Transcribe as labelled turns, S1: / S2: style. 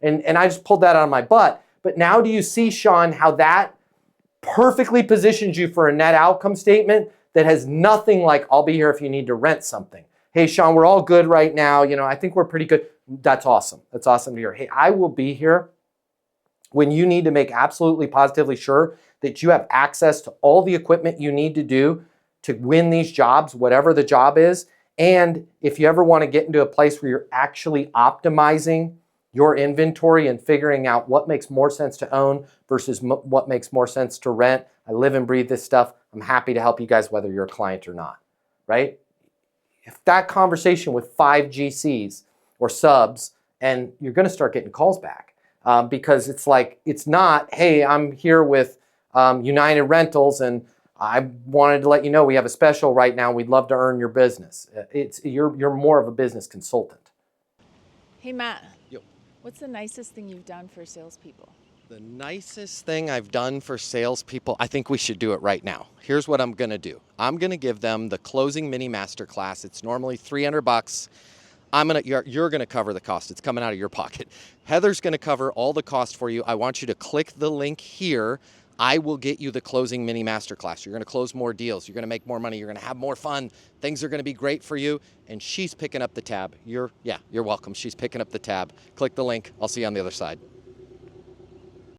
S1: And I just pulled that out of my butt. But now do you see, Sean, how that perfectly positions you for a net outcome statement that has nothing like, I'll be here if you need to rent something. Hey, Sean, we're all good right now. I think we're pretty good. That's awesome. That's awesome to hear. Hey, I will be here when you need to make absolutely positively sure that you have access to all the equipment you need to do to win these jobs, whatever the job is. And if you ever want to get into a place where you're actually optimizing your inventory and figuring out what makes more sense to own versus what makes more sense to rent, I live and breathe this stuff. I'm happy to help you guys whether you're a client or not, right? If that conversation with 5 GCs or subs, and you're going to start getting calls back because it's not, hey, I'm here with United Rentals and I wanted to let you know we have a special right now. We'd love to earn your business. You're more of a business consultant.
S2: Hey, Matt.
S3: Yo.
S2: What's the nicest thing you've done for salespeople?
S3: The nicest thing I've done for salespeople, I think we should do it right now. Here's what I'm going to do. I'm going to give them the closing mini masterclass. It's normally $300. You're going to cover the cost. It's coming out of your pocket. Heather's going to cover all the cost for you. I want you to click the link here. I will get you the closing mini masterclass. You're going to close more deals. You're going to make more money. You're going to have more fun. Things are going to be great for you. And she's picking up the tab. You're welcome. She's picking up the tab. Click the link. I'll see you on the other side.